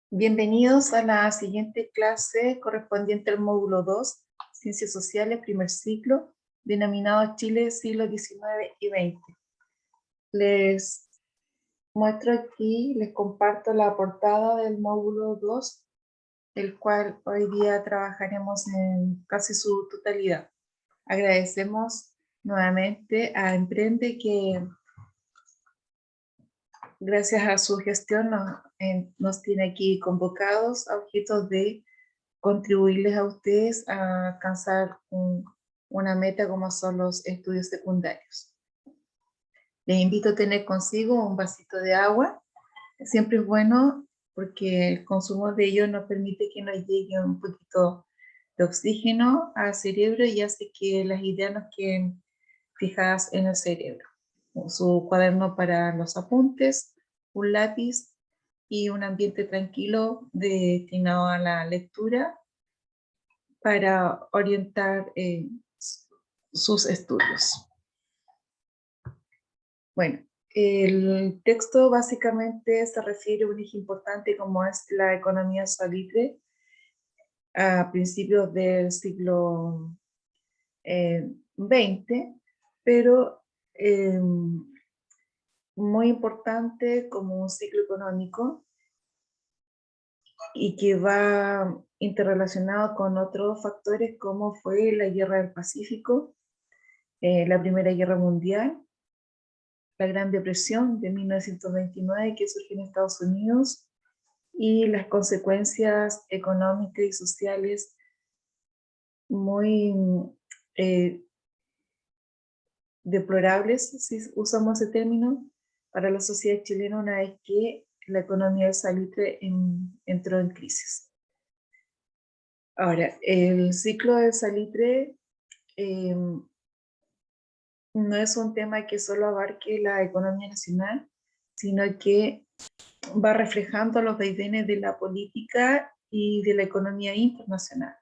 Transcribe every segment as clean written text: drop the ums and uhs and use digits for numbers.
Bienvenidos a la siguiente clase correspondiente al módulo 2, Ciencias Sociales, primer ciclo, denominado Chile, siglo XIX y XX. Les muestro aquí, les comparto la portada del módulo 2, el cual hoy día trabajaremos en casi su totalidad. Agradecemos nuevamente a Emprende que gracias a su gestión nos tiene aquí convocados a objetos de contribuirles a ustedes a alcanzar una meta como son los estudios secundarios. Les invito a tener consigo un vasito de agua. Siempre es bueno porque el consumo de ello nos permite que nos llegue un poquito de oxígeno al cerebro y hace que las ideas nos queden fijadas en el cerebro. Su cuaderno para los apuntes, un lápiz y un ambiente tranquilo destinado a la lectura para orientar sus estudios. Bueno, el texto básicamente se refiere a un eje importante como es la economía salitre a principios del siglo XX, pero muy importante como un ciclo económico y que va interrelacionado con otros factores como fue la Guerra del Pacífico, la Primera Guerra Mundial, la Gran Depresión de 1929 que surgió en Estados Unidos y las consecuencias económicas y sociales muy deplorables, si usamos ese término, para la sociedad chilena una vez que la economía del salitre entró en crisis. Ahora, el ciclo del salitre no es un tema que solo abarque la economía nacional, sino que va reflejando los vaivenes de la política y de la economía internacional.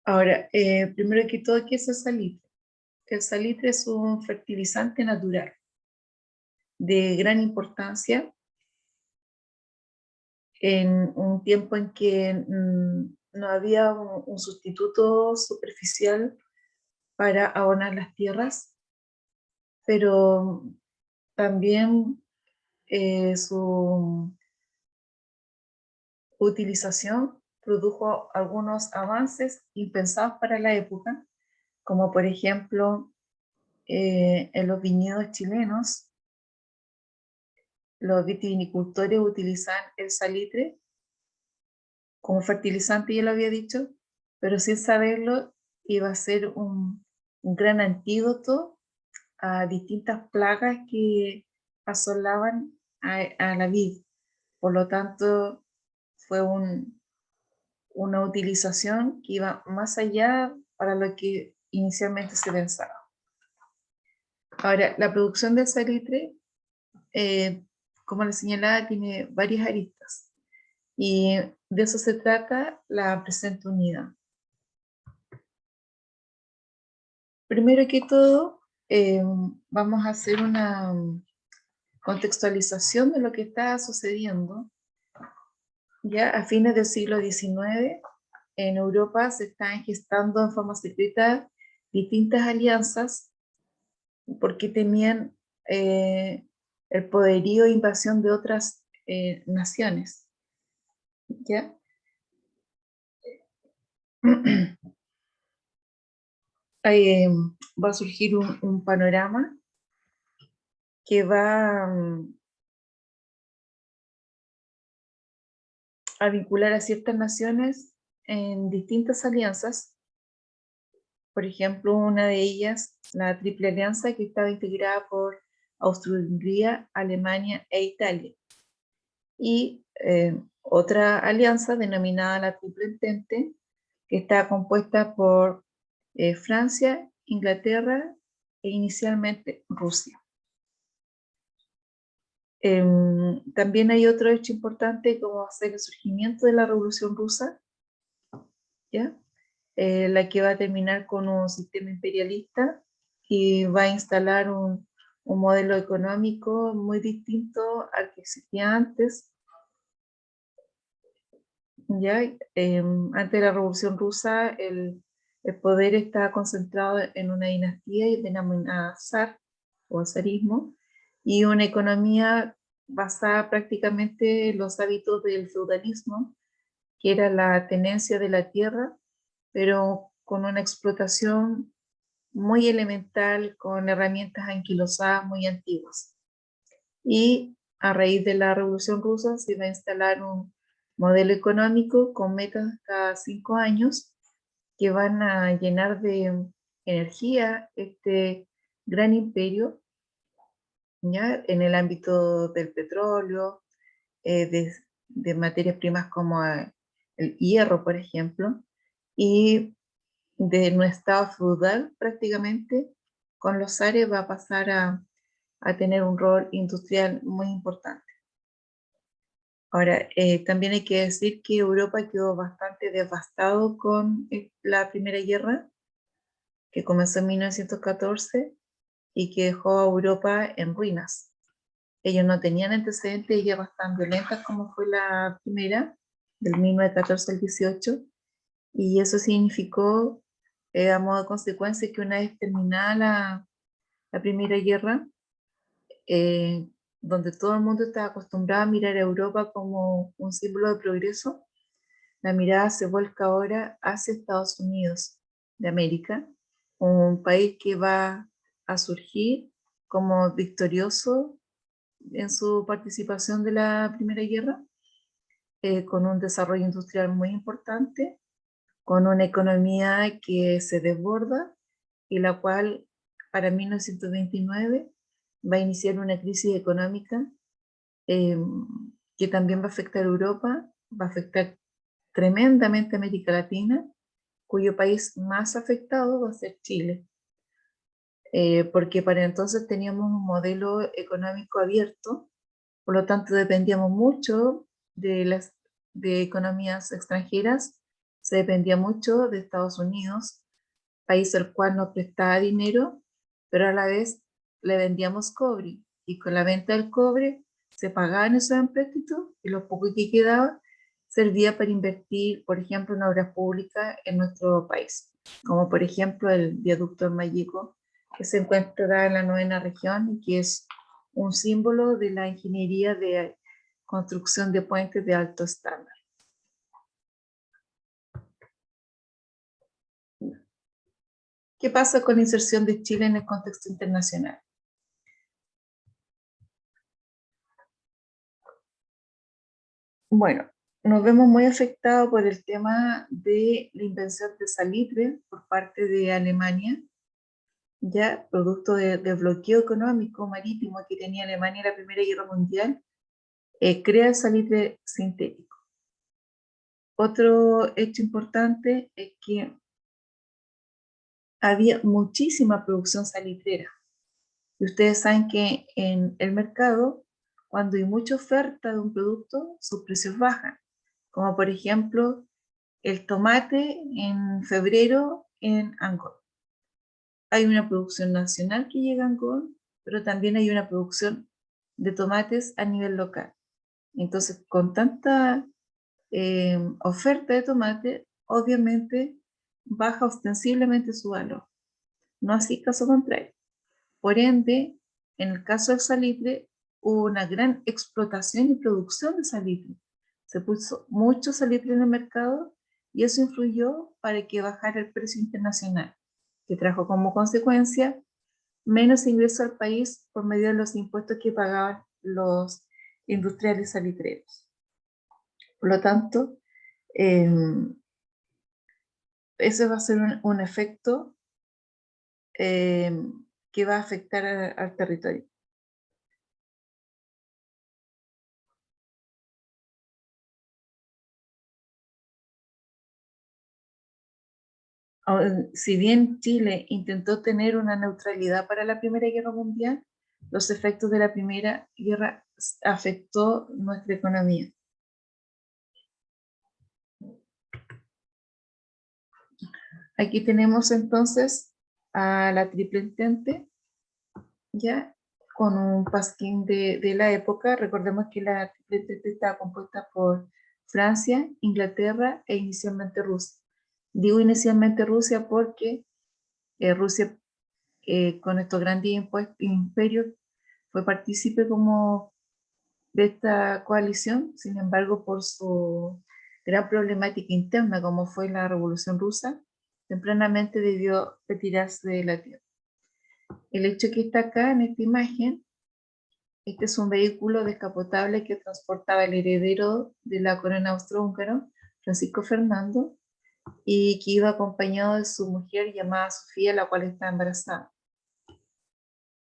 Ahora, primero que todo, ¿qué es el salitre? El salitre es un fertilizante natural de gran importancia en un tiempo en que no había un sustituto superficial para abonar las tierras, pero también su utilización produjo algunos avances impensados para la época, como por ejemplo en los viñedos chilenos, los vitivinicultores utilizan el salitre como fertilizante, ya lo había dicho, pero sin saberlo iba a ser un gran antídoto a distintas plagas que asolaban a la vid. Por lo tanto, fue una utilización que iba más allá para lo que inicialmente se pensaba. Ahora, la producción de salitre, como les señalaba, tiene varias aristas y de eso se trata la presente unidad. Primero que todo, vamos a hacer una contextualización de lo que está sucediendo. Ya a fines del siglo XIX, en Europa se están gestando en forma secreta distintas alianzas porque temían el poderío e invasión de otras naciones. ¿Ya? Ahí, va a surgir un panorama que va a vincular a ciertas naciones en distintas alianzas. Por ejemplo, una de ellas, la Triple Alianza, que estaba integrada por Austria-Hungría, Alemania e Italia. Y otra alianza denominada la Triple Entente, que está compuesta por Francia, Inglaterra e inicialmente Rusia. También hay otro hecho importante como va a ser el surgimiento de la Revolución Rusa, ¿ya? La que va a terminar con un sistema imperialista y va a instalar un modelo económico muy distinto al que existía antes, ¿ya? Antes de la Revolución Rusa, el poder estaba concentrado en una dinastía denominada zar o zarismo, y una economía basada prácticamente en los hábitos del feudalismo, que era la tenencia de la tierra, pero con una explotación muy elemental, con herramientas anquilosadas muy antiguas. Y a raíz de la Revolución Rusa se va a instalar un modelo económico con metas cada 5 años que van a llenar de energía este gran imperio, ¿ya? En el ámbito del petróleo, de materias primas como el hierro, por ejemplo, y de nuestro estado feudal prácticamente, con los zares va a pasar a tener un rol industrial muy importante. Ahora, también hay que decir que Europa quedó bastante devastado con la Primera Guerra, que comenzó en 1914 y que dejó a Europa en ruinas. Ellos no tenían antecedentes de guerras tan violentas como fue la primera, del 1914 al 18, y eso significó, a modo de consecuencia, que una vez terminada la Primera Guerra, eh, donde todo el mundo estaba acostumbrado a mirar a Europa como un símbolo de progreso, la mirada se vuelca ahora hacia Estados Unidos de América, un país que va a surgir como victorioso en su participación de la Primera Guerra, con un desarrollo industrial muy importante, con una economía que se desborda y la cual para 1929 va a iniciar una crisis económica, eh, que también va a afectar a Europa, va a afectar tremendamente a América Latina, cuyo país más afectado va a ser Chile, porque para entonces teníamos un modelo económico abierto, por lo tanto dependíamos mucho de economías extranjeras, se dependía mucho de Estados Unidos, país al cual nos prestaba dinero, pero a la vez le vendíamos cobre, y con la venta del cobre se pagaban esos empréstitos y lo poco que quedaba servía para invertir, por ejemplo, en obras públicas en nuestro país, como por ejemplo el viaducto del Mayeco, que se encuentra en la 9ª región y que es un símbolo de la ingeniería de construcción de puentes de alto estándar. ¿Qué pasa con la inserción de Chile en el contexto internacional? Bueno, nos vemos muy afectados por el tema de la invención de salitre por parte de Alemania, ya producto del bloqueo económico marítimo que tenía Alemania en la Primera Guerra Mundial, crea el salitre sintético. Otro hecho importante es que había muchísima producción salitrera. Y ustedes saben que en el mercado, cuando hay mucha oferta de un producto, sus precios bajan. Como por ejemplo el tomate en febrero en Angol. Hay una producción nacional que llega a Angol, pero también hay una producción de tomates a nivel local. Entonces, con tanta oferta de tomate, obviamente baja ostensiblemente su valor. No así caso contrario. Por ende, en el caso del salitre, hubo una gran explotación y producción de salitre. Se puso mucho salitre en el mercado y eso influyó para que bajara el precio internacional, que trajo como consecuencia menos ingresos al país por medio de los impuestos que pagaban los industriales salitreros. Por lo tanto, eh, ese va a ser un efecto eh, que va a afectar al territorio. Si bien Chile intentó tener una neutralidad para la Primera Guerra Mundial, los efectos de la Primera Guerra afectó nuestra economía. Aquí tenemos entonces a la Triple Entente, ya con un pasquín de la época. Recordemos que la Triple Entente estaba compuesta por Francia, Inglaterra e inicialmente Rusia. Digo inicialmente Rusia porque Rusia con estos grandes imperios fue partícipe como de esta coalición, sin embargo por su gran problemática interna como fue la Revolución Rusa, tempranamente debió retirarse de la tierra. El hecho que está acá en esta imagen, este es un vehículo descapotable que transportaba el heredero de la corona austrohúngaro, Francisco Fernando, y que iba acompañado de su mujer llamada Sofía, la cual está embarazada.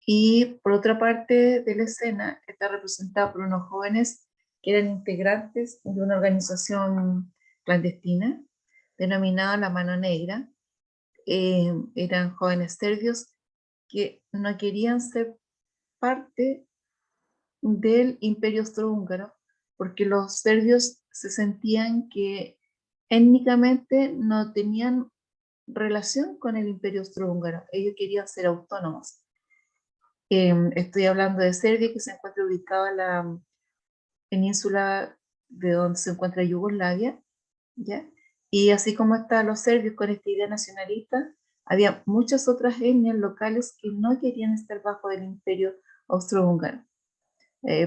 Y por otra parte de la escena está representada por unos jóvenes que eran integrantes de una organización clandestina denominada La Mano Negra. Eran jóvenes serbios que no querían ser parte del Imperio Austrohúngaro porque los serbios se sentían que étnicamente no tenían relación con el Imperio Austrohúngaro. Ellos querían ser autónomos. Estoy hablando de Serbia, que se encuentra ubicada en la península de donde se encuentra Yugoslavia, ¿ya? Y así como están los serbios con esta idea nacionalista, había muchas otras etnias locales que no querían estar bajo el imperio austrohúngaro.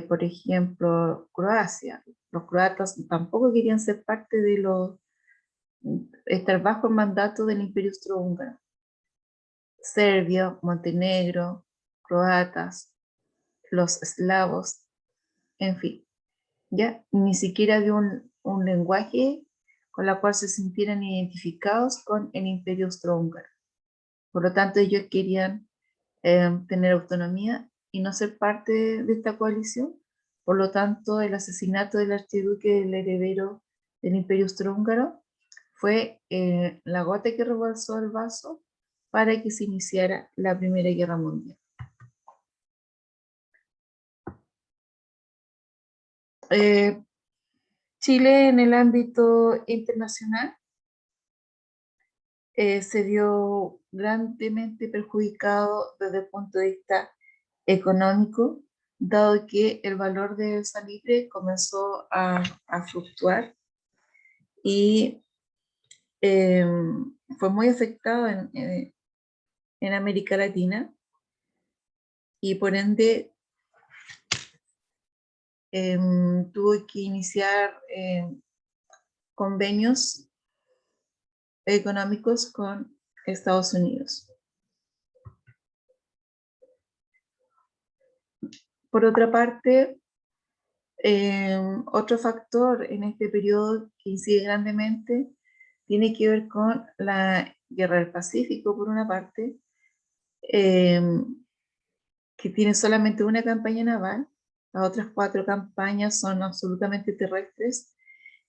Por ejemplo, Croacia. Los croatas tampoco querían ser parte de estar bajo el mandato del imperio austrohúngaro. Serbia, Montenegro, croatas, los eslavos, en fin, ¿ya? Ni siquiera había un lenguaje con la cual se sintieran identificados con el imperio austrohúngaro. Por lo tanto, ellos querían tener autonomía y no ser parte de esta coalición. Por lo tanto, el asesinato del archiduque, del heredero del imperio austrohúngaro, fue la gota que rebalsó el vaso para que se iniciara la Primera Guerra Mundial. Chile en el ámbito internacional se vio grandemente perjudicado desde el punto de vista económico, dado que el valor del salitre comenzó a fluctuar y fue muy afectado en América Latina y por ende tuvo que iniciar convenios económicos con Estados Unidos. Por otra parte, otro factor en este periodo que incide grandemente tiene que ver con la Guerra del Pacífico, por una parte, que tiene solamente una campaña naval, las otras 4 campañas son absolutamente terrestres,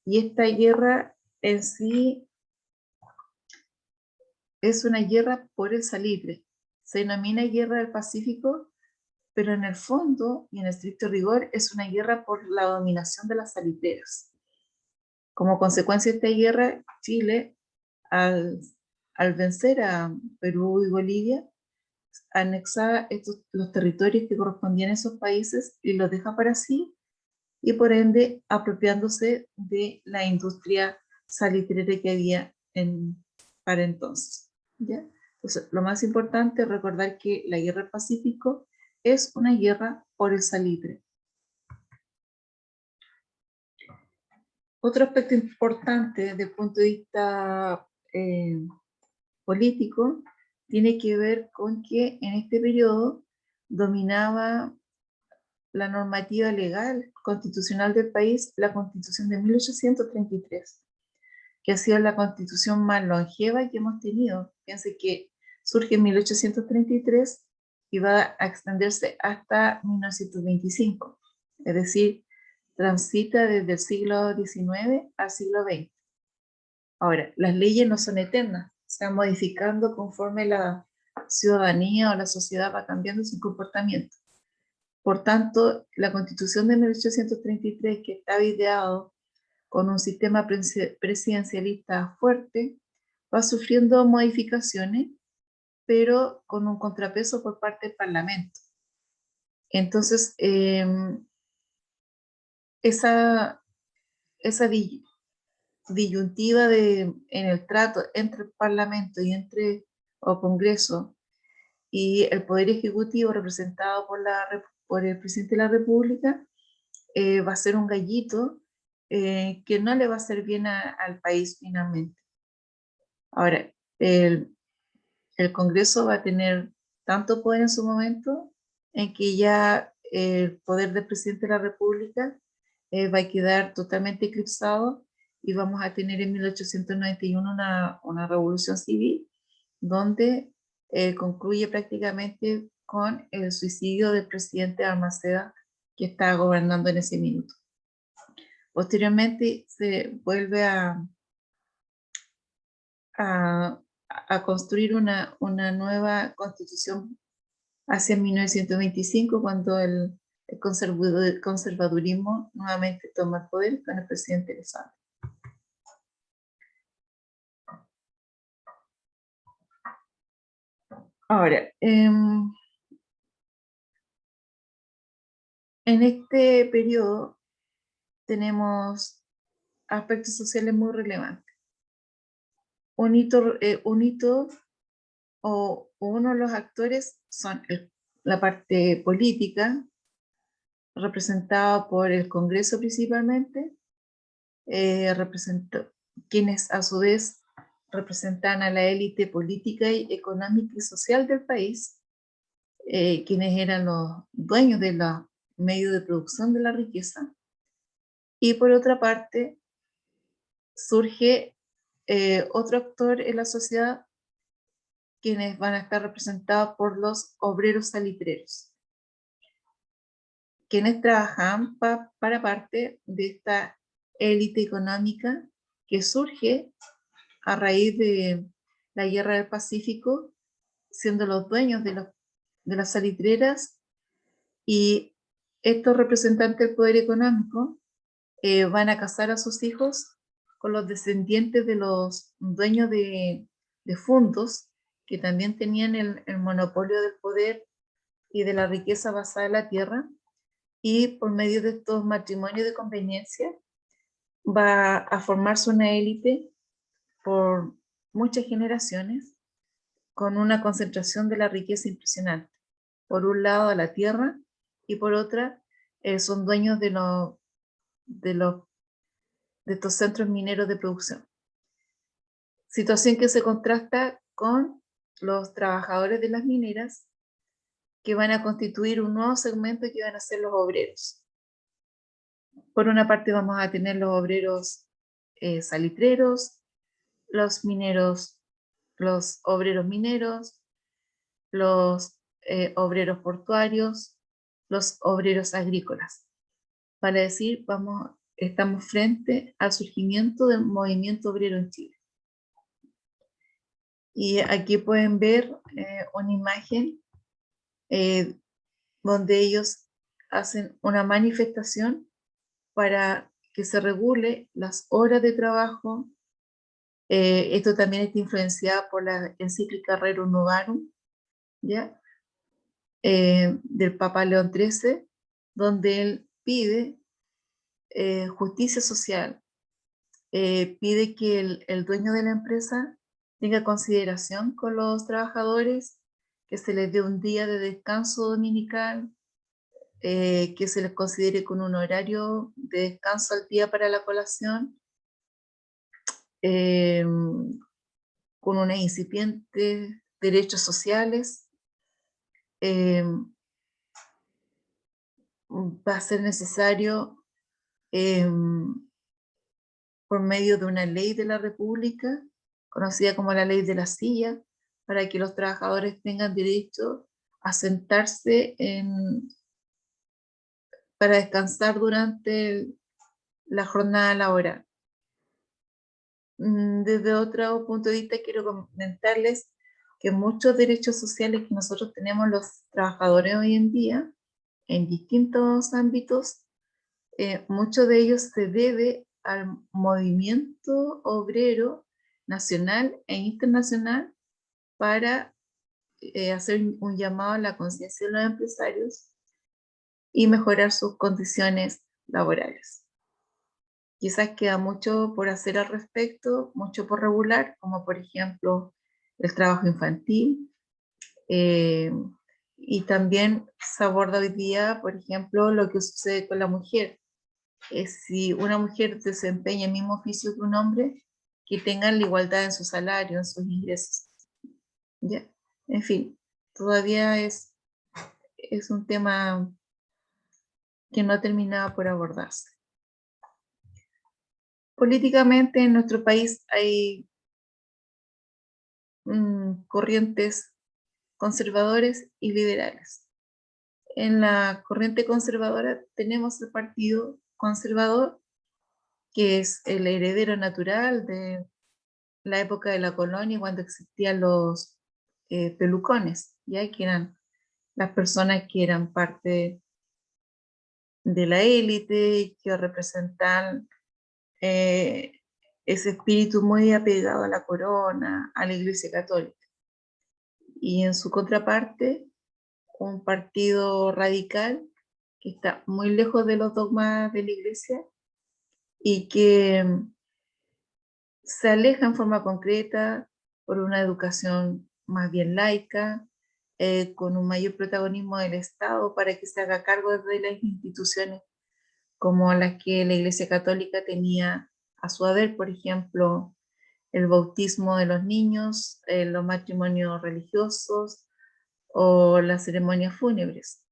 y esta guerra en sí es una guerra por el salitre. Se denomina Guerra del Pacífico, pero en el fondo y en estricto rigor es una guerra por la dominación de las salitreras. Como consecuencia de esta guerra, Chile, al vencer a Perú y Bolivia, anexa los territorios que correspondían a esos países y los deja para sí, y por ende apropiándose de la industria salitrera que había para entonces, ¿ya? Entonces, lo más importante es recordar que la Guerra del Pacífico es una guerra por el salitre. Otro aspecto importante desde el punto de vista político tiene que ver con que en este periodo dominaba la normativa legal constitucional del país, la Constitución de 1833, que ha sido la constitución más longeva que hemos tenido. Fíjense que surge en 1833 y va a extenderse hasta 1925, es decir, transita desde el siglo XIX al siglo XX. Ahora, las leyes no son eternas, se van modificando conforme la ciudadanía o la sociedad va cambiando su comportamiento. Por tanto, la Constitución de 1833, que está ideado con un sistema presidencialista fuerte, va sufriendo modificaciones, pero con un contrapeso por parte del Parlamento. Entonces, esa esa disyuntiva en el trato entre el Parlamento y entre el Congreso y el Poder Ejecutivo representado por el Presidente de la República, va a ser un gallito que no le va a hacer bien al país finalmente. Ahora, el Congreso va a tener tanto poder en su momento en que ya el poder del Presidente de la República va a quedar totalmente eclipsado y vamos a tener en 1891 una revolución civil donde concluye prácticamente con el suicidio del presidente Balmaceda, que estaba gobernando en ese minuto. Posteriormente se vuelve a, a construir una nueva constitución hacia 1925, cuando el conservadurismo nuevamente toma el poder con el presidente Lozano. Ahora, en este periodo tenemos aspectos sociales muy relevantes. Un hito o uno de los actores son la parte política, representada por el Congreso principalmente, quienes a su vez representan a la élite política y económica y social del país, quienes eran los dueños de los medios de producción de la riqueza. Y por otra parte, surge otro actor en la sociedad, quienes van a estar representados por los obreros salitreros, quienes trabajan para parte de esta élite económica que surge a raíz de la Guerra del Pacífico, siendo los dueños de las salitreras, y estos representantes del poder económico van a casar a sus hijos con los descendientes de los dueños de fondos que también tenían el monopolio del poder y de la riqueza basada en la tierra, y por medio de estos matrimonios de conveniencia va a formarse una élite por muchas generaciones con una concentración de la riqueza impresionante. Por un lado a la tierra y por otra son dueños de estos centros mineros de producción. Situación que se contrasta con los trabajadores de las mineras, que van a constituir un nuevo segmento que van a ser los obreros. Por una parte vamos a tener los obreros salitreros, los mineros, los obreros mineros, los obreros portuarios, los obreros agrícolas. Para decir, estamos frente al surgimiento del movimiento obrero en Chile. Y aquí pueden ver una imagen donde ellos hacen una manifestación para que se regule las horas de trabajo. Esto también está influenciado por la encíclica Rerum Novarum, ¿ya? Del Papa León XIII, donde él pide justicia social, pide que el dueño de la empresa tenga consideración con los trabajadores, que se les dé un día de descanso dominical, que se les considere con un horario de descanso al día para la colación, con unos incipientes derechos sociales. Va a ser necesario, por medio de una ley de la República, conocida como la ley de la silla, para que los trabajadores tengan derecho a sentarse para descansar durante la jornada laboral. Desde otro punto de vista, quiero comentarles que muchos derechos sociales que nosotros tenemos los trabajadores hoy en día, en distintos ámbitos, mucho de ellos se debe al movimiento obrero nacional e internacional para hacer un llamado a la conciencia de los empresarios y mejorar sus condiciones laborales. Quizás queda mucho por hacer al respecto, mucho por regular, como por ejemplo el trabajo infantil. eh, y también se aborda hoy día, por ejemplo, lo que sucede con la mujer. Si una mujer desempeña el mismo oficio que un hombre, que tengan la igualdad en su salario, en sus ingresos. ¿Ya? En fin, todavía es un tema que no ha terminado por abordarse. Políticamente en nuestro país hay corrientes conservadores y liberales. En la corriente conservadora tenemos el Partido Conservador, que es el heredero natural de la época de la colonia, cuando existían los pelucones, ya que eran las personas que eran parte de la élite y que representan eh, ese espíritu muy apegado a la corona, a la Iglesia Católica. Y en su contraparte, un partido radical que está muy lejos de los dogmas de la Iglesia y que se aleja en forma concreta por una educación más bien laica, con un mayor protagonismo del Estado para que se haga cargo de las instituciones como las que la Iglesia Católica tenía a su haber, por ejemplo, el bautismo de los niños, los matrimonios religiosos o las ceremonias fúnebres.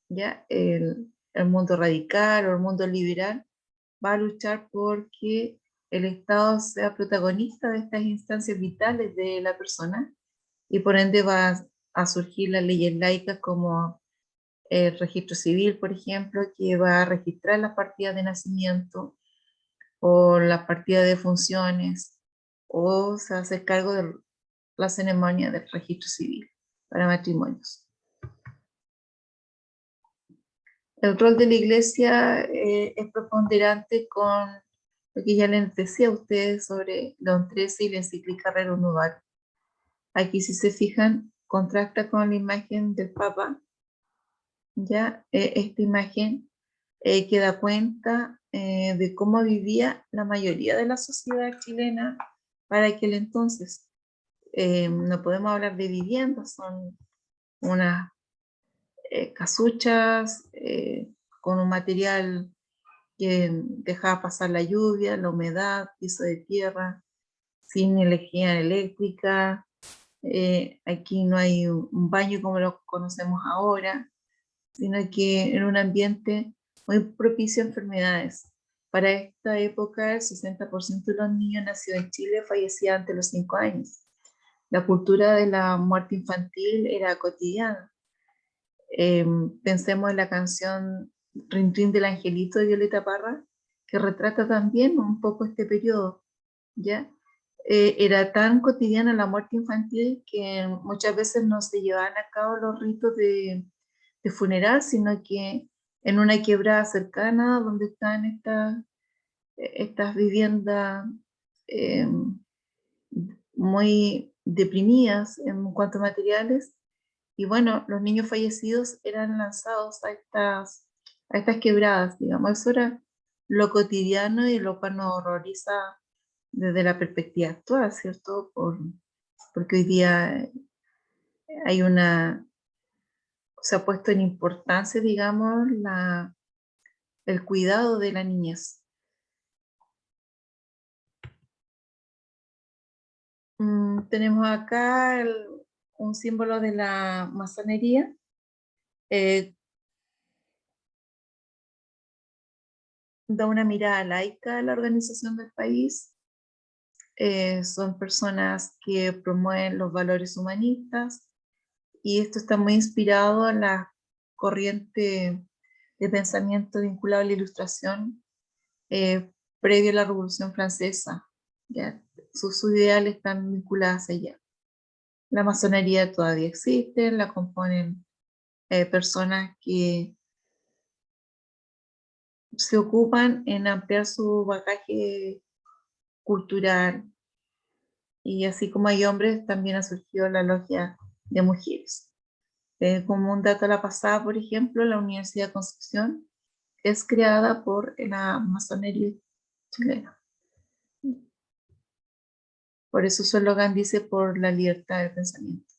¿Ya? El mundo radical o el mundo liberal va a luchar porque el Estado sea protagonista de estas instancias vitales de la persona y por ende va a surgir las leyes laicas como el registro civil, por ejemplo, que va a registrar las partidas de nacimiento o las partidas de funciones, o se va a hacer cargo de la ceremonia del registro civil para matrimonios. El rol de la iglesia es preponderante con lo que ya les decía a ustedes sobre León XIII y la encíclica Rerum Novarum. Aquí, si se fijan, contrasta con la imagen del Papa, ya esta imagen que da cuenta de cómo vivía la mayoría de la sociedad chilena para aquel entonces. No podemos hablar de viviendas, son unas casuchas con un material que dejaba pasar la lluvia, la humedad, piso de tierra, sin energía eléctrica. Aquí no hay un baño como lo conocemos ahora, sino que en un ambiente muy propicio a enfermedades. Para esta época, el 60% de los niños nacidos en Chile fallecían antes de los 5 años. La cultura de la muerte infantil era cotidiana. Pensemos en la canción Rin Rin del Angelito de Violeta Parra, que retrata también un poco este periodo, ¿ya? Era tan cotidiana la muerte infantil que muchas veces no se llevaban a cabo los ritos de funeral, sino que en una quebrada cercana donde están estas viviendas eh, muy deprimidas en cuanto a materiales, y bueno, los niños fallecidos eran lanzados a estas quebradas, digamos. Eso era lo cotidiano y lo cual nos horroriza desde la perspectiva actual, ¿cierto? Porque hoy día hay se ha puesto en importancia, digamos, el cuidado de la niñez. Tenemos acá un símbolo de la masonería. eh, Da una mirada laica a la organización del país. Son personas que promueven los valores humanistas y esto está muy inspirado en la corriente de pensamiento vinculado a la Ilustración previo a la Revolución Francesa. ¿Ya? Sus ideales están vinculados a ella. La masonería todavía existe, la componen personas que se ocupan en ampliar su bagaje cultural, y así como hay hombres, también ha surgido la logia de mujeres. Como un dato a la pasada, por ejemplo, la Universidad de Concepción es creada por la masonería. chilena. Por eso su eslogan dice por la libertad de pensamiento.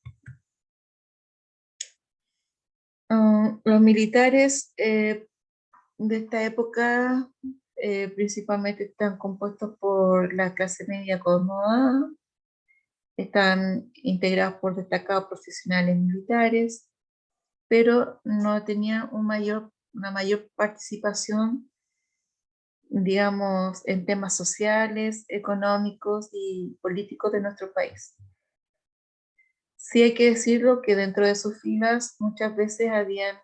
Los militares de esta época principalmente están compuestos por la clase media acomodada, están integrados por destacados profesionales militares, pero no tenían una mayor participación, digamos, en temas sociales, económicos y políticos de nuestro país. Sí hay que decirlo que dentro de sus filas muchas veces habían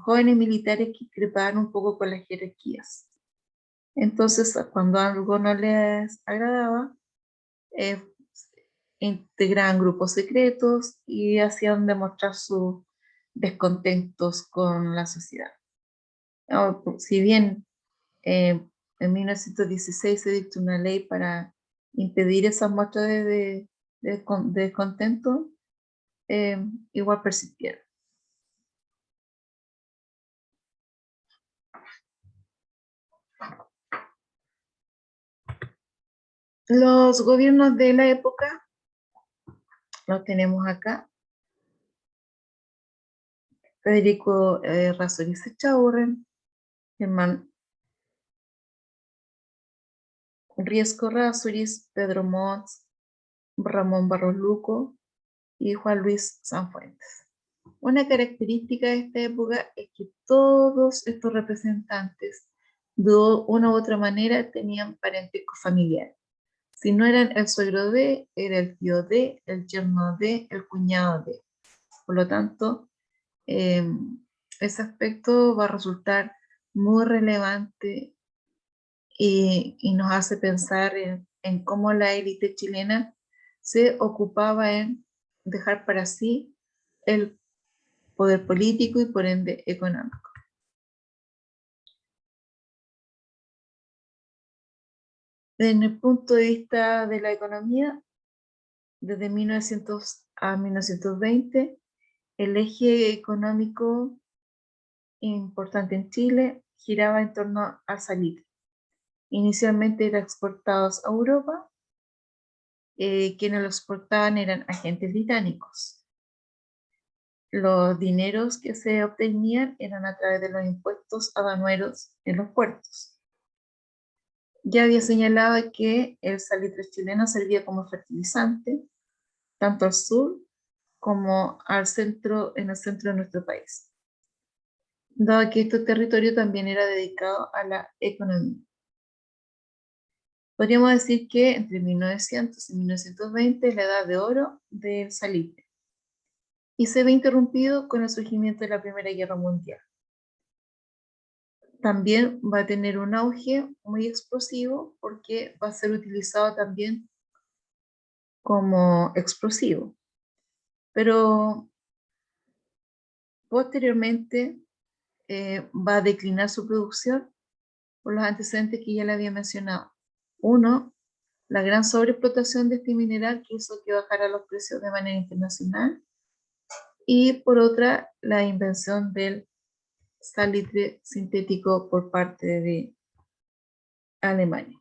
jóvenes militares que discrepaban un poco con las jerarquías. Entonces, cuando algo no les agradaba, eh, integraban grupos secretos y hacían demostrar sus descontentos con la sociedad. Si bien en 1916 se dictó una ley para impedir esas muestras de descontento, igual persistieron. Los gobiernos de la época los tenemos acá. Federico Errázuriz Echaurren, Germán Riesco Errázuriz, Pedro Mons, Ramón Barros Luco y Juan Luis Sanfuentes. Una característica de esta época es que todos estos representantes, de una u otra manera, tenían parentesco familiar. Si no eran el suegro de, era el tío de, el yerno de, el cuñado de. Por lo tanto, ese aspecto va a resultar muy relevante y nos hace pensar en cómo la élite chilena se ocupaba en dejar para sí el poder político y por ende económico. Desde el punto de vista de la economía, desde 1900 a 1920, el eje económico importante en Chile giraba en torno al salitre. Inicialmente eran exportados a Europa, quienes lo exportaban eran agentes británicos. Los dineros que se obtenían eran a través de los impuestos aduaneros en los puertos. Ya había señalado que el salitre chileno servía como fertilizante tanto al sur como al centro, en el centro de nuestro país, dado que este territorio también era dedicado a la economía. Podríamos decir que entre 1900 y 1920 es la edad de oro del salitre y se ve interrumpido con el surgimiento de la Primera Guerra Mundial. También va a tener un auge muy explosivo porque va a ser utilizado también como explosivo. Pero posteriormente va a declinar su producción por los antecedentes que ya le había mencionado. Uno, la gran sobreexplotación de este mineral que hizo que bajara los precios de manera internacional. Y por otra, la invención del salitre sintético por parte de Alemania.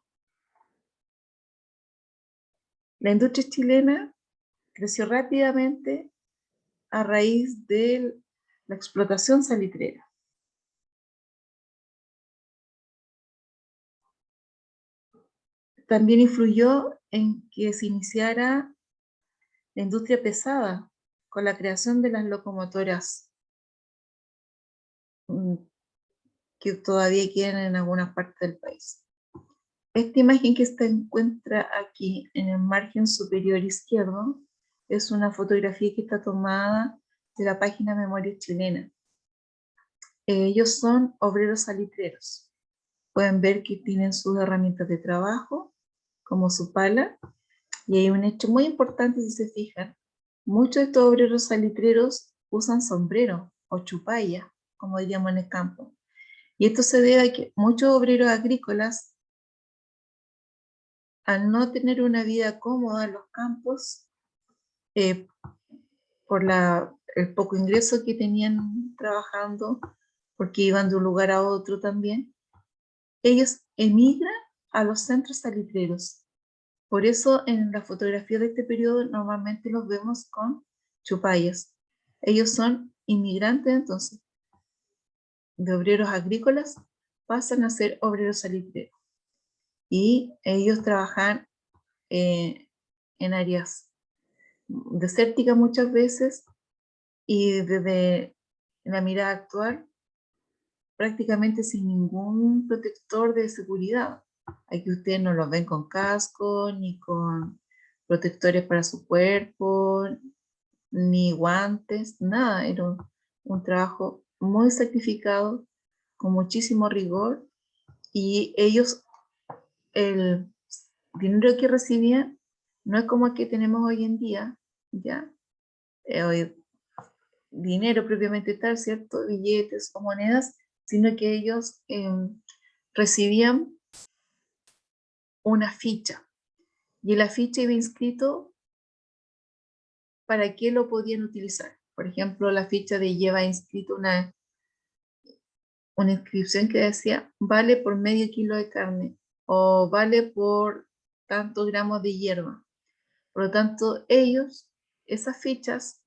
La industria chilena creció rápidamente a raíz de la explotación salitrera. También influyó en que se iniciara la industria pesada con la creación de las locomotoras que todavía quedan en algunas partes del país. Esta imagen que se encuentra aquí en el margen superior izquierdo es una fotografía que está tomada de la página Memoria Chilena. Ellos son obreros salitreros. Pueden ver que tienen sus herramientas de trabajo, como su pala, y hay un hecho muy importante si se fijan. Muchos de estos obreros salitreros usan sombrero o chupalla, como diríamos en el campo. Y esto se debe a que muchos obreros agrícolas, al no tener una vida cómoda en los campos, eh, por el poco ingreso que tenían trabajando, porque iban de un lugar a otro también, ellos emigran a los centros salitreros. Por eso en la fotografía de este periodo normalmente los vemos con chupallas. Ellos son inmigrantes entonces de obreros agrícolas, pasan a ser obreros salitreros. Y ellos trabajan en áreas desérticas muchas veces, y desde la mirada actual prácticamente sin ningún protector de seguridad. Aquí ustedes no los ven con casco, ni con protectores para su cuerpo, ni guantes, nada. Era un trabajo muy sacrificado, con muchísimo rigor, y ellos, el dinero que recibían no es como el que tenemos hoy en día, ¿ya? Hoy, dinero propiamente tal, ¿cierto? Billetes o monedas, sino que ellos recibían una ficha, y en la ficha iba inscrito para qué lo podían utilizar. Por ejemplo, la ficha de lleva inscrito una inscripción que decía vale por medio kilo de carne o vale por tantos gramos de hierba. Por lo tanto, ellos, esas fichas,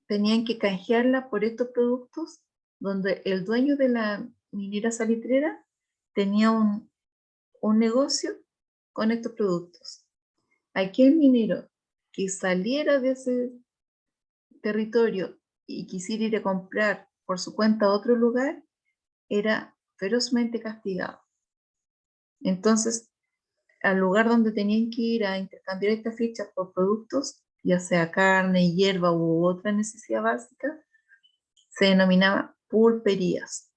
tenían que canjearla por estos productos, donde el dueño de la minera salitrera tenía un negocio con estos productos. Aquel minero que saliera de ese territorio y quisiera ir a comprar por su cuenta a otro lugar, era ferozmente castigado. Entonces, al lugar donde tenían que ir a intercambiar estas fichas por productos, ya sea carne, hierba u otra necesidad básica, se denominaba pulperías.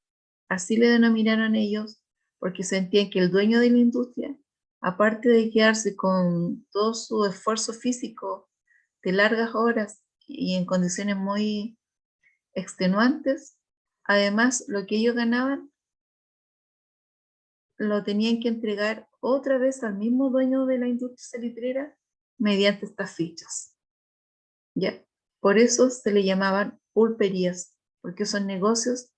Así le denominaron ellos porque sentían que el dueño de la industria, aparte de quedarse con todo su esfuerzo físico de largas horas y en condiciones muy extenuantes, además lo que ellos ganaban lo tenían que entregar otra vez al mismo dueño de la industria salitrera mediante estas fichas. ¿Ya? Por eso se le llamaban pulperías, porque esos negocios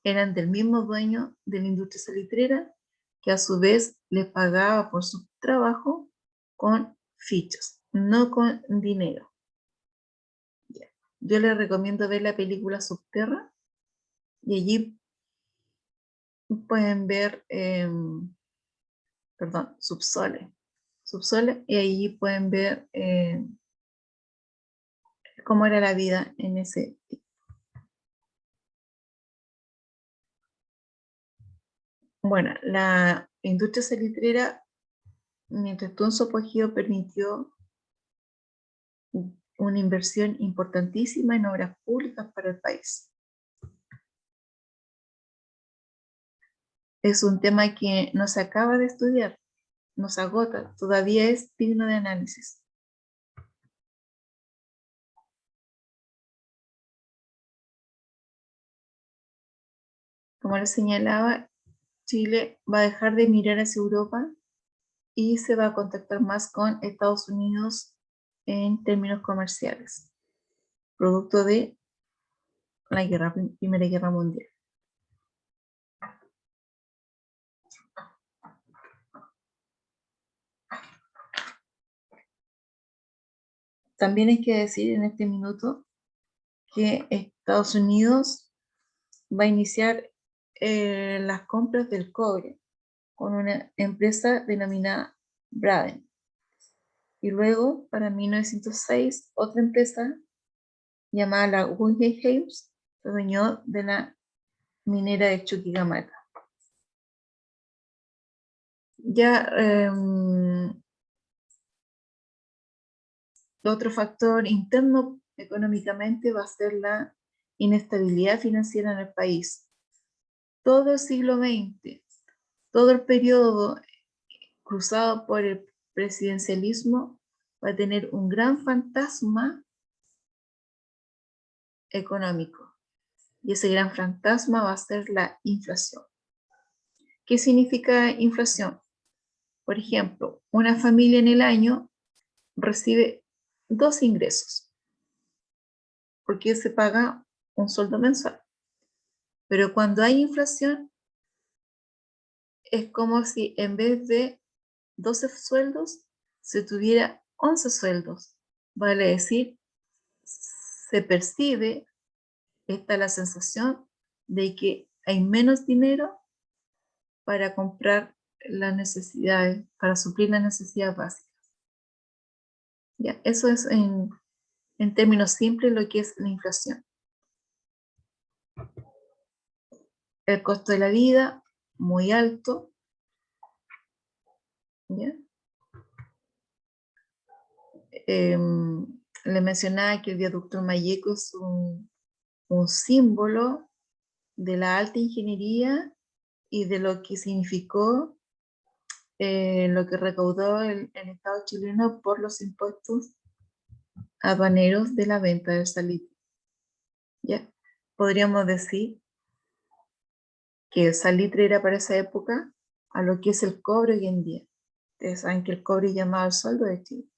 eran del mismo dueño de la industria salitrera, que a su vez les pagaba por su trabajo con fichas, no con dinero. ¿Ya? Yo les recomiendo ver la película Subterra, y allí pueden ver, perdón, Subsole, y allí pueden ver cómo era la vida en ese. Bueno, la industria salitrera, mientras estuvo en su apogeo, permitió una inversión importantísima en obras públicas para el país. Es un tema que no se acaba de estudiar, nos agota, todavía es digno de análisis. Como les señalaba, Chile va a dejar de mirar hacia Europa y se va a contactar más con Estados Unidos en términos comerciales, producto de la Primera Guerra Mundial. También hay que decir en este minuto que Estados Unidos va a iniciar las compras del cobre con una empresa denominada Braden. Y luego, para 1906, otra empresa llamada la Guggenheim se adueñó de la minera de Chuquicamata. Ya, otro factor interno económicamente va a ser la inestabilidad financiera en el país. Todo el siglo XX, todo el periodo cruzado por el presidencialismo, va a tener un gran fantasma económico. Y ese gran fantasma va a ser la inflación. ¿Qué significa inflación? Por ejemplo, una familia en el año recibe 2 ingresos, porque se paga un sueldo mensual. Pero cuando hay inflación, es como si en vez de 12 sueldos, se tuviera 11 sueldos. Vale decir, se percibe, está la sensación de que hay menos dinero para comprar las necesidades, para suplir las necesidades básicas. ¿Ya? Eso es en términos simples lo que es la inflación. El costo de la vida, muy alto. ¿Ya? Le mencionaba que el viaducto Mayeco es un símbolo de la alta ingeniería y de lo que significó lo que recaudó el Estado chileno por los impuestos aduaneros de la venta del salitre. ¿Ya? Podríamos decir que el salitre era para esa época a lo que es el cobre hoy en día. Ustedes saben que el cobre es llamado el sueldo de Chile.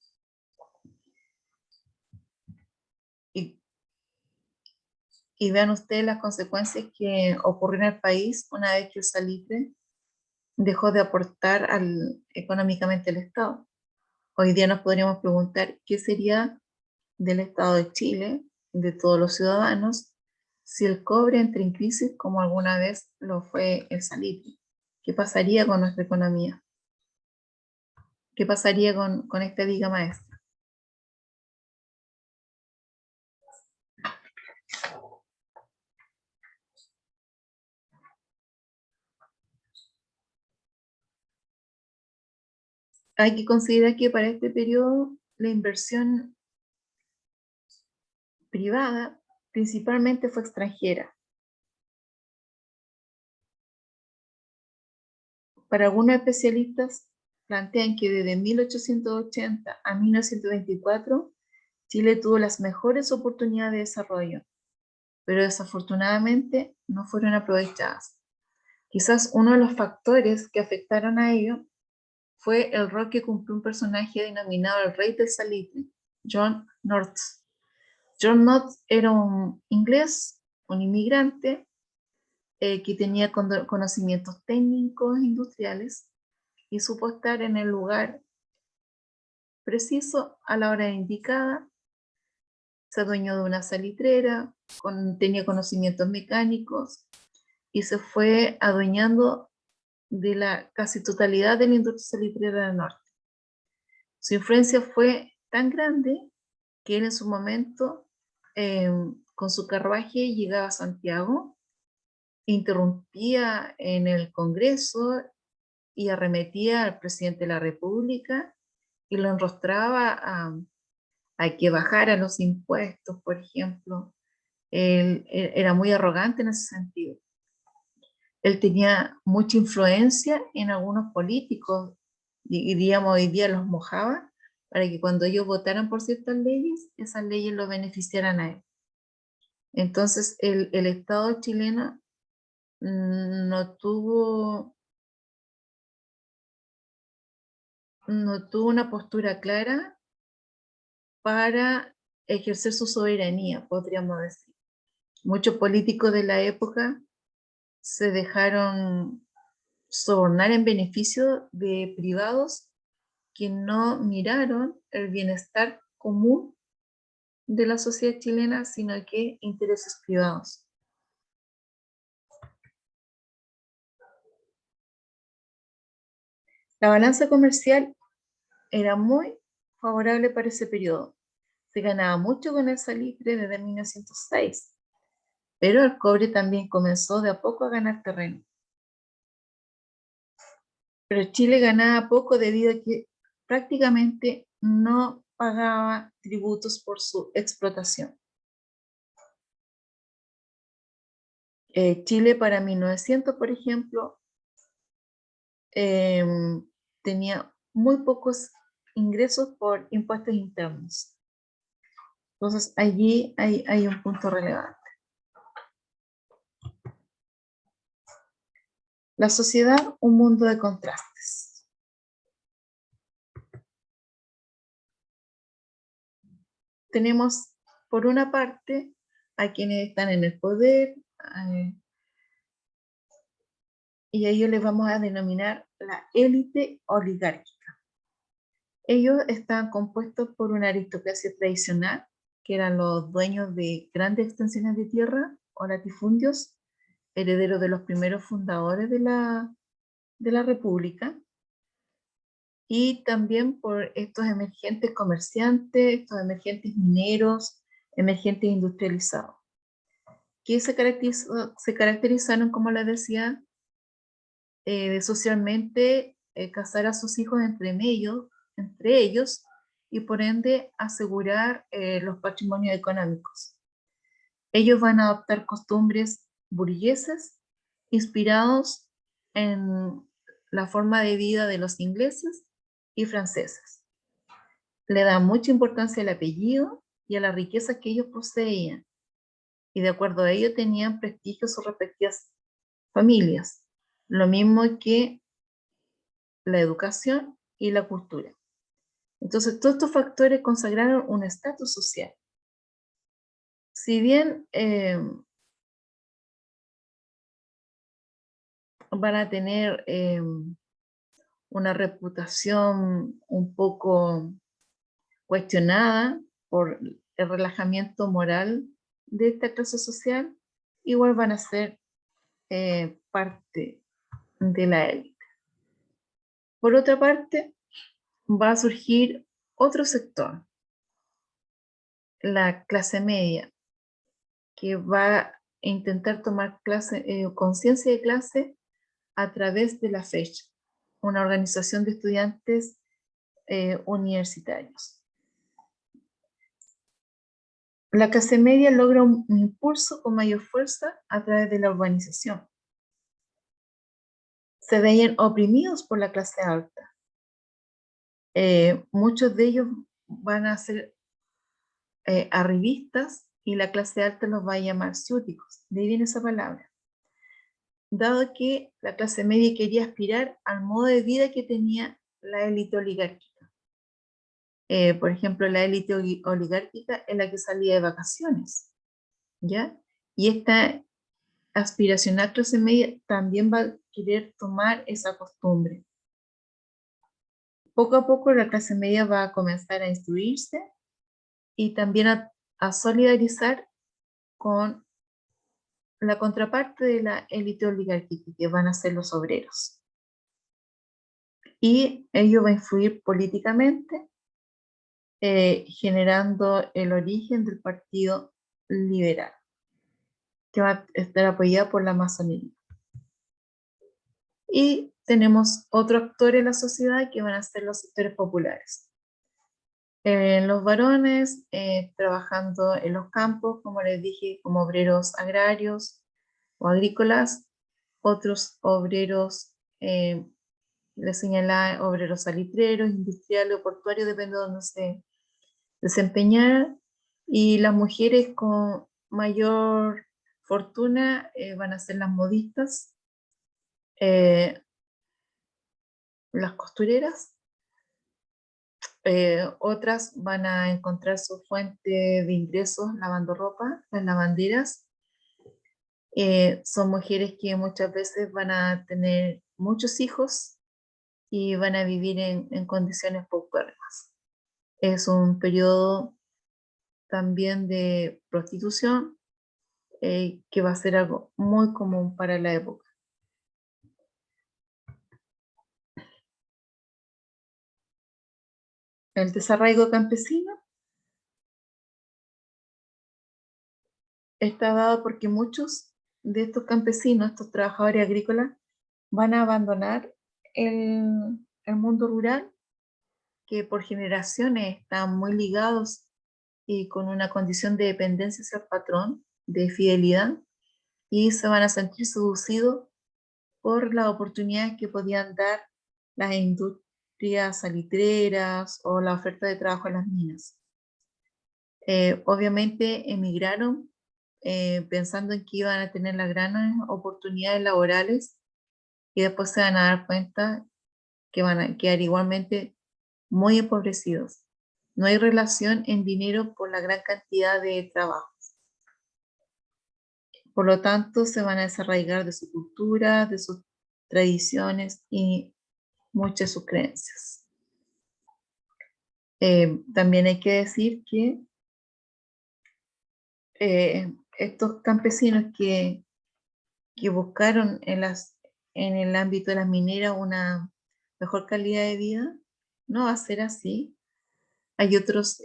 Y vean ustedes las consecuencias que ocurrieron en el país una vez que el salitre dejó de aportar económicamente al Estado. Hoy día nos podríamos preguntar qué sería del Estado de Chile, de todos los ciudadanos, si el cobre entra en crisis como alguna vez lo fue el salitre. ¿Qué pasaría con nuestra economía? ¿Qué pasaría con esta viga maestra? Hay que considerar que para este periodo la inversión privada principalmente fue extranjera. Para algunos especialistas plantean que desde 1880 a 1924 Chile tuvo las mejores oportunidades de desarrollo, pero desafortunadamente no fueron aprovechadas. Quizás uno de los factores que afectaron a ello fue el rol que cumplió un personaje denominado el Rey del Salitre, John North. John North era un inglés, un inmigrante que tenía conocimientos técnicos e industriales y supo estar en el lugar preciso a la hora indicada. Se adueñó de una salitrera, tenía conocimientos mecánicos y se fue adueñando de la casi totalidad de la industria salitrera del norte. Su influencia fue tan grande que él en su momento, con su carruaje, llegaba a Santiago, interrumpía en el Congreso y arremetía al presidente de la República y lo enrostraba a que bajara los impuestos, por ejemplo. Él era muy arrogante en ese sentido. Él tenía mucha influencia en algunos políticos y digamos, hoy día los mojaba para que cuando ellos votaran por ciertas leyes, esas leyes lo beneficiaran a él. Entonces, el Estado chileno no tuvo una postura clara para ejercer su soberanía, podríamos decir. Muchos políticos de la época se dejaron sobornar en beneficio de privados que no miraron el bienestar común de la sociedad chilena, sino que intereses privados. La balanza comercial era muy favorable para ese periodo. Se ganaba mucho con el salitre desde 1906, pero el cobre también comenzó de a poco a ganar terreno. Pero Chile ganaba poco debido a que prácticamente no pagaba tributos por su explotación. Chile para 1900, por ejemplo, tenía muy pocos ingresos por impuestos internos. Entonces allí hay un punto relevante. La sociedad, un mundo de contrastes. Tenemos, por una parte, a quienes están en el poder, y a ellos les vamos a denominar la élite oligárquica. Ellos están compuestos por una aristocracia tradicional, que eran los dueños de grandes extensiones de tierra o latifundios, herederos de los primeros fundadores de la República, y también por estos emergentes comerciantes, estos emergentes mineros, emergentes industrializados, que se caracterizaron, como les decía, de socialmente casar a sus hijos entre ellos y por ende asegurar los patrimonios económicos. Ellos van a adoptar costumbres burgueses inspirados en la forma de vida de los ingleses y franceses. Le dan mucha importancia al apellido y a la riqueza que ellos poseían, y de acuerdo a ello tenían prestigio sus respectivas familias, lo mismo que la educación y la cultura. Entonces, todos estos factores consagraron un estatus social. Si bien van a tener una reputación un poco cuestionada por el relajamiento moral de esta clase social, igual van a ser parte de la élite. Por otra parte, va a surgir otro sector, la clase media, que va a intentar tomar conciencia de clase a través de la FECH, una organización de estudiantes universitarios. La clase media logra un impulso con mayor fuerza a través de la urbanización. Se veían oprimidos por la clase alta. Muchos de ellos van a ser arribistas y la clase alta los va a llamar ciúticos. De ahí viene esa palabra. Dado que la clase media quería aspirar al modo de vida que tenía la élite oligárquica. Por ejemplo, la élite oligárquica es la que salía de vacaciones, ¿ya? Y esta aspiracional clase media también va a querer tomar esa costumbre. Poco a poco la clase media va a comenzar a instruirse y también a solidarizar con la contraparte de la élite oligárquica, que van a ser los obreros. Y ello va a influir políticamente, generando el origen del Partido Liberal, que va a estar apoyado por la masonería. Y tenemos otro actor en la sociedad que van a ser los sectores populares. Los varones trabajando en los campos, como les dije, como obreros agrarios o agrícolas, otros obreros, les señalaba, obreros salitreros, industriales o portuarios, depende de donde se desempeñaran, y las mujeres con mayor fortuna van a ser las modistas, las costureras. Otras van a encontrar su fuente de ingresos lavando ropa, las lavanderas. Son mujeres que muchas veces van a tener muchos hijos y van a vivir en condiciones paupérrimas. Es un periodo también de prostitución que va a ser algo muy común para la época. El desarraigo campesino está dado porque muchos de estos campesinos, estos trabajadores agrícolas, van a abandonar el mundo rural, que por generaciones están muy ligados y con una condición de dependencia hacia el patrón, de fidelidad, y se van a sentir seducidos por las oportunidades que podían dar las industrias salitreras o la oferta de trabajo en las minas. Obviamente emigraron pensando en que iban a tener las grandes oportunidades laborales, y después se van a dar cuenta que van a quedar igualmente muy empobrecidos. No hay relación en dinero por la gran cantidad de trabajo. Por lo tanto, se van a desarraigar de su cultura, de sus tradiciones y muchas de sus creencias. También hay que decir que estos campesinos que buscaron en el ámbito de las mineras una mejor calidad de vida, no va a ser así. Hay otros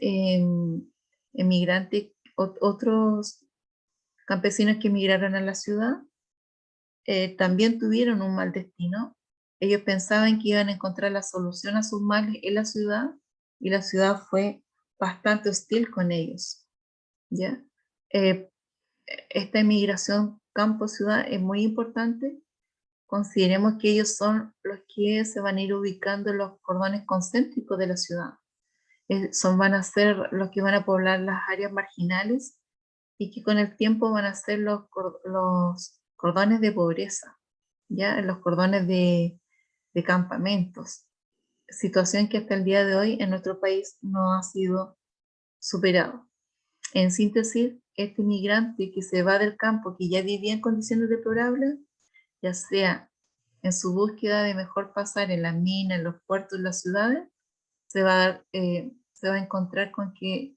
emigrantes, otros campesinos que emigraron a la ciudad, también tuvieron un mal destino. Ellos pensaban que iban a encontrar la solución a sus males en la ciudad y la ciudad fue bastante hostil con ellos, ¿ya? Eh, esta emigración campo-ciudad es muy importante. Consideremos que ellos son los que se van a ir ubicando en los cordones concéntricos de la ciudad. Van a ser los que van a poblar las áreas marginales y que con el tiempo van a ser los cordones de pobreza, ¿ya? Los cordones de campamentos. Situación que hasta el día de hoy en nuestro país no ha sido superado. En síntesis, este migrante que se va del campo, que ya vivía en condiciones deplorables, ya sea en su búsqueda de mejor pasar en las minas, en los puertos, en las ciudades, se va a encontrar con que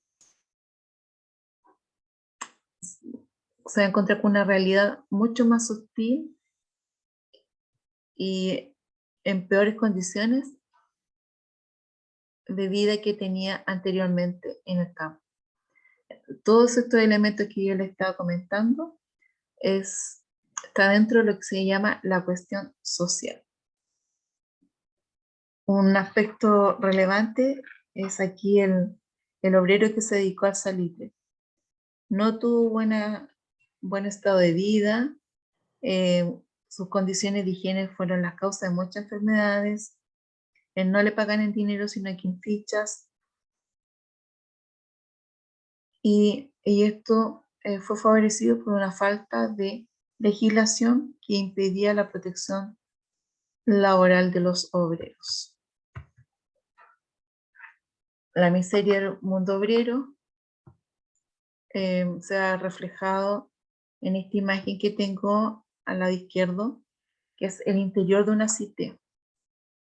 se va a encontrar con una realidad mucho más hostil y en peores condiciones de vida que tenía anteriormente en el campo. Todos estos elementos que yo les estaba comentando está dentro de lo que se llama la cuestión social. Un aspecto relevante es aquí el obrero que se dedicó al salitre. No tuvo buen estado de vida, sus condiciones de higiene fueron las causas de muchas enfermedades, no le pagan en dinero sino que en fichas, y esto fue favorecido por una falta de legislación que impedía la protección laboral de los obreros. La miseria del mundo obrero se ha reflejado en esta imagen que tengo al lado izquierdo, que es el interior de una cité.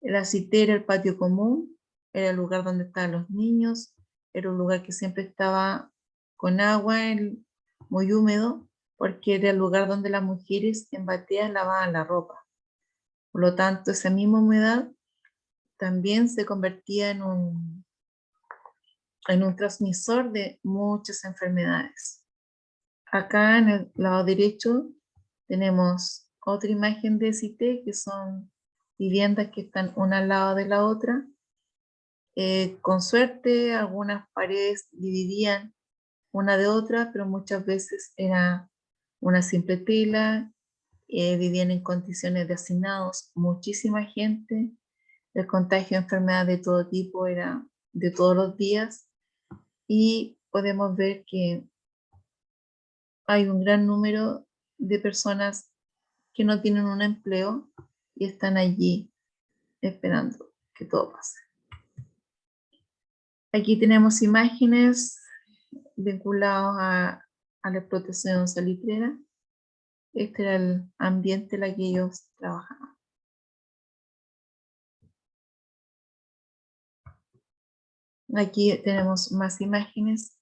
La cité era el patio común, era el lugar donde estaban los niños, era un lugar que siempre estaba con agua, muy húmedo, porque era el lugar donde las mujeres en bateas lavaban la ropa. Por lo tanto, esa misma humedad también se convertía en un transmisor de muchas enfermedades. Acá en el lado derecho tenemos otra imagen de cité, que son viviendas que están una al lado de la otra. Con suerte, algunas paredes dividían una de otra, pero muchas veces era una simple tela, vivían en condiciones de hacinados, muchísima gente, el contagio de enfermedades de todo tipo era de todos los días, y podemos ver que hay un gran número de personas que no tienen un empleo y están allí esperando que todo pase. Aquí tenemos imágenes vinculadas a la explotación salitrera. Este era el ambiente en el que ellos trabajaban. Aquí tenemos más imágenes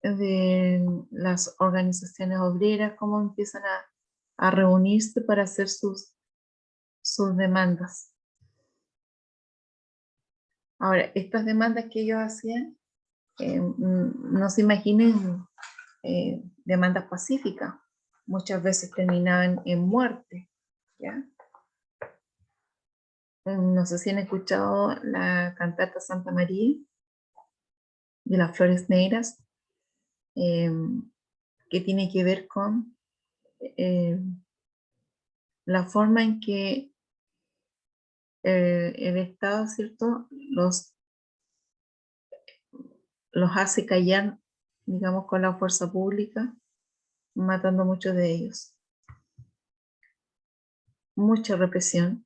de las organizaciones obreras, cómo empiezan a reunirse para hacer sus demandas. Ahora, estas demandas que ellos hacían, no se imaginen demandas pacíficas, muchas veces terminaban en muerte, ¿ya? No sé si han escuchado la cantata Santa María de las Flores Negras, que tiene que ver con la forma en que el Estado, ¿cierto?, los hace callar, digamos, con la fuerza pública, matando a muchos de ellos. Mucha represión.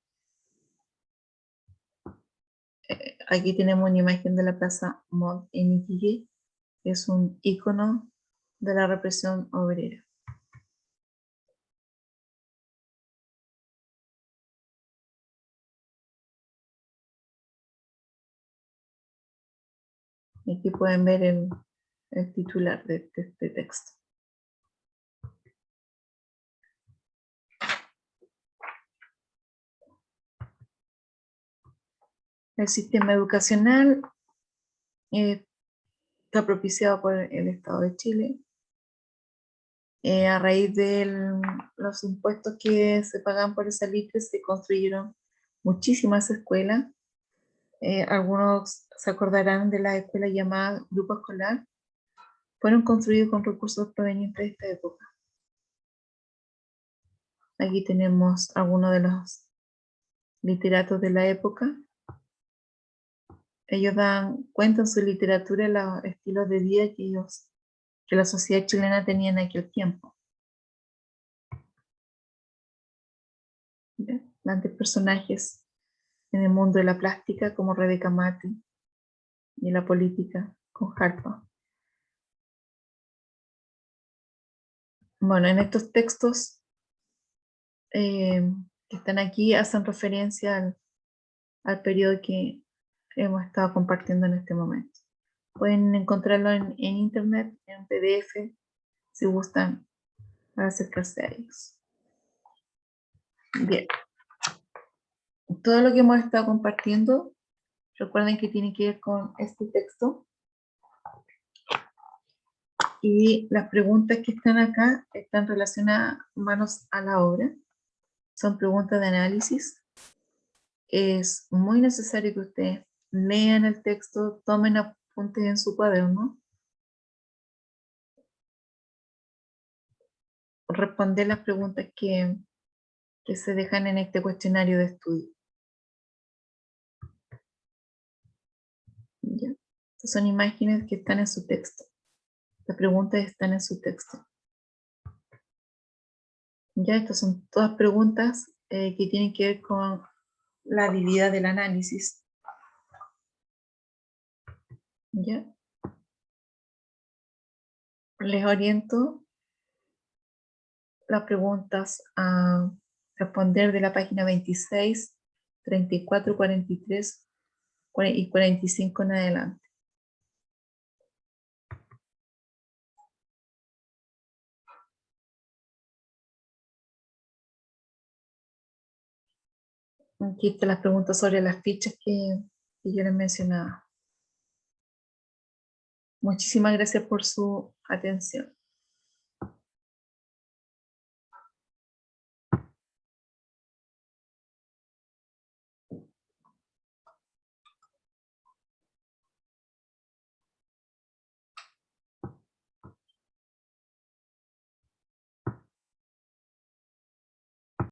Aquí tenemos una imagen de la plaza Mont en Iquique, que es un ícono de la represión obrera. Aquí pueden ver el titular de este texto. El sistema educacional está propiciado por el Estado de Chile. A raíz de los impuestos que se pagan por esa salitre, se construyeron muchísimas escuelas. Algunos se acordarán de la escuela llamada Grupo Escolar. Fueron construidos con recursos provenientes de esta época. Aquí tenemos algunos de los literatos de la época. Ellos cuentan en su literatura los estilos de vida que la sociedad chilena tenía en aquel tiempo. Grandes personajes en el mundo de la plástica como Rebeca Mate y en la política con Harpa. Bueno, en estos textos que están aquí hacen referencia al periodo que hemos estado compartiendo en este momento. Pueden encontrarlo en internet, en PDF, si gustan, para acercarse a ellos. Bien. Todo lo que hemos estado compartiendo, recuerden que tiene que ver con este texto. Y las preguntas que están acá están relacionadas manos a la obra. Son preguntas de análisis. Es muy necesario que ustedes lean el texto, tomen apuntes en su cuaderno, responder las preguntas que se dejan en este cuestionario de estudio. ¿Ya? Estas son imágenes que están en su texto. Las preguntas están en su texto. Ya, estas son todas preguntas que tienen que ver con la habilidad del análisis. ¿Ya? Les oriento las preguntas a responder de la página 26, 34, 43 y 45 en adelante. Aquí están las preguntas sobre las fichas que yo les mencionaba. Muchísimas gracias por su atención.